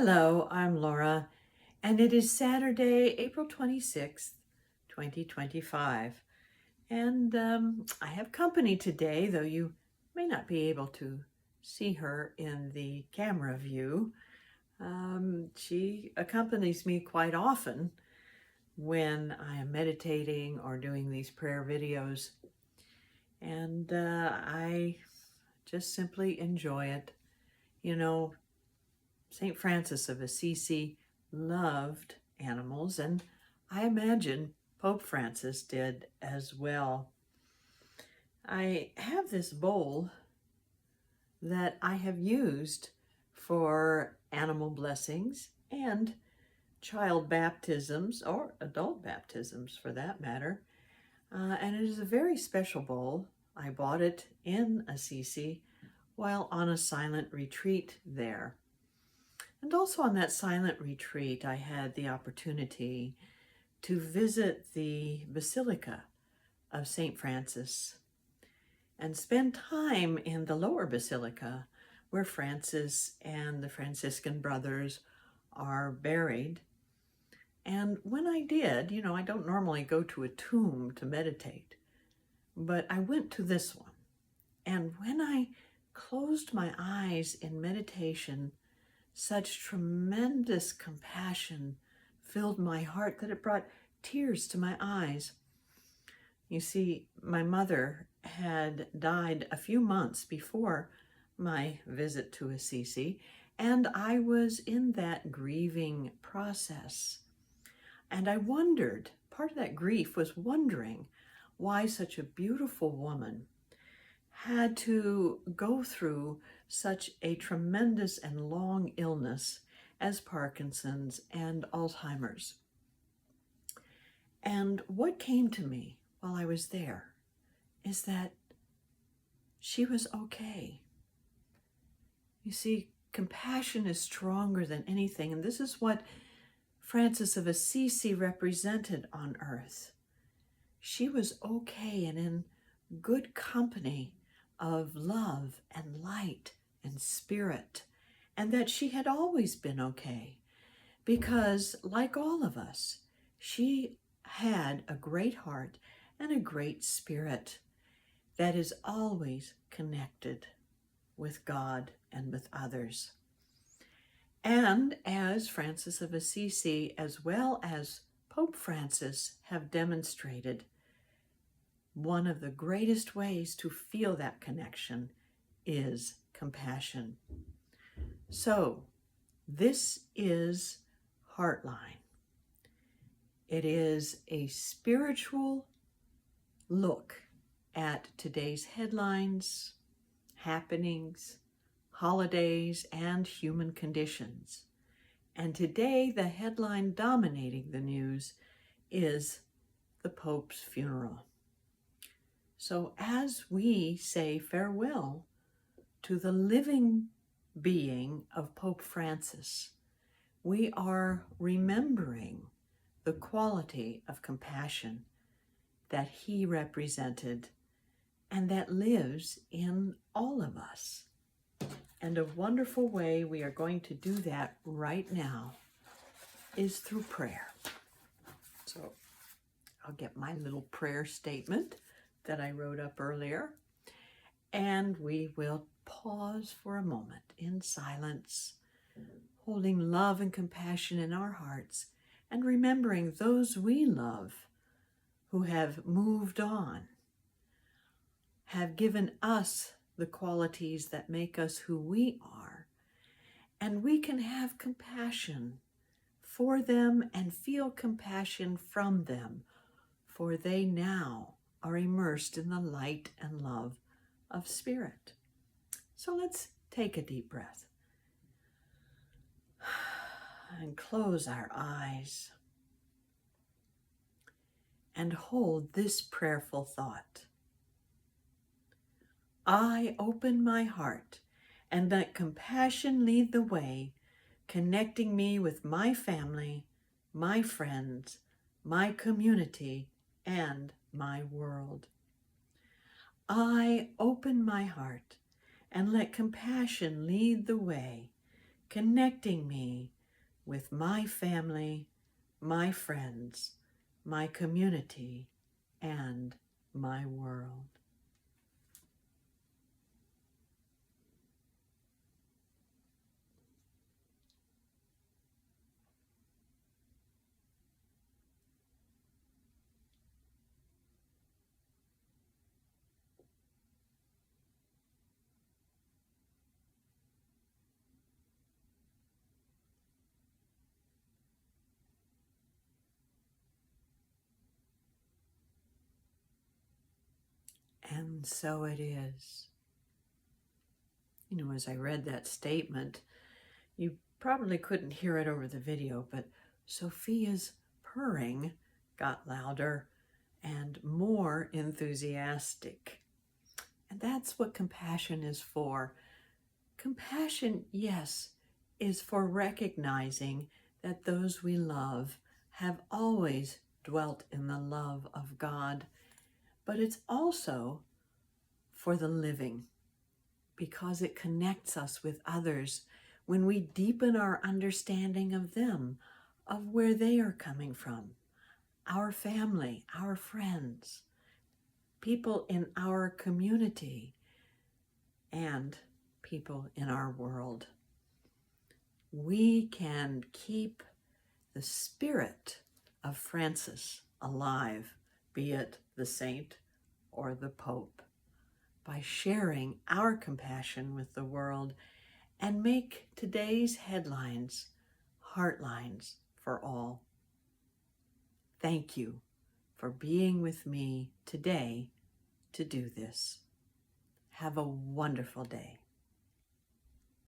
Hello, I'm Laura, and it is Saturday, April 26th, 2025. And I have company today, though you may not be able to see her in the camera view. She accompanies me quite often when I am meditating or doing these prayer videos, and I just simply enjoy it. You know, St. Francis of Assisi loved animals, and I imagine Pope Francis did as well. I have this bowl that I have used for animal blessings and child baptisms, or adult baptisms for that matter. And it is a very special bowl. I bought it in Assisi while on a silent retreat there. And also on that silent retreat, I had the opportunity to visit the Basilica of St. Francis and spend time in the lower basilica where Francis and the Franciscan brothers are buried. And when I did, I don't normally go to a tomb to meditate, but I went to this one. And when I closed my eyes in meditation, such tremendous compassion filled my heart that it brought tears to my eyes. You see, my mother had died a few months before my visit to Assisi, and I was in that grieving process. And I wondered, part of that grief was wondering why such a beautiful woman had to go through such a tremendous and long illness as Parkinson's and Alzheimer's. And what came to me while I was there is that she was okay. You see, compassion is stronger than anything, and this is what Francis of Assisi represented on earth. She was okay and in good company of love and light and spirit, and that she had always been okay because, like all of us, she had a great heart and a great spirit that is always connected with God and with others. And as Francis of Assisi, as well as Pope Francis, have demonstrated, one of the greatest ways to feel that connection is compassion. So, this is Heartline. It is a spiritual look at today's headlines, happenings, holidays, and human conditions. And today, the headline dominating the news is the Pope's funeral. So as we say farewell to the living being of Pope Francis, we are remembering the quality of compassion that he represented and that lives in all of us. And a wonderful way we are going to do that right now is through prayer. So I'll get my little prayer statement that I wrote up earlier, and we will pause for a moment in silence, holding love and compassion in our hearts and remembering those we love who have moved on, have given us the qualities that make us who we are, and we can have compassion for them and feel compassion from them, for they now are immersed in the light and love of Spirit. So let's take a deep breath and close our eyes and hold this prayerful thought. I open my heart and let compassion lead the way, connecting me with my family, my friends, my community, and my world. I open my heart and let compassion lead the way, connecting me with my family, my friends, my community, and my world. And so it is. You know, as I read that statement, you probably couldn't hear it over the video, but Sophia's purring got louder and more enthusiastic. And that's what compassion is for. Compassion, yes, is for recognizing that those we love have always dwelt in the love of God, but it's also for the living, because it connects us with others when we deepen our understanding of them, of where they are coming from, our family, our friends, people in our community, and people in our world. We can keep the spirit of Francis alive, be it the saint or the Pope, by sharing our compassion with the world and make today's headlines heartlines for all. Thank you for being with me today to do this. Have a wonderful day.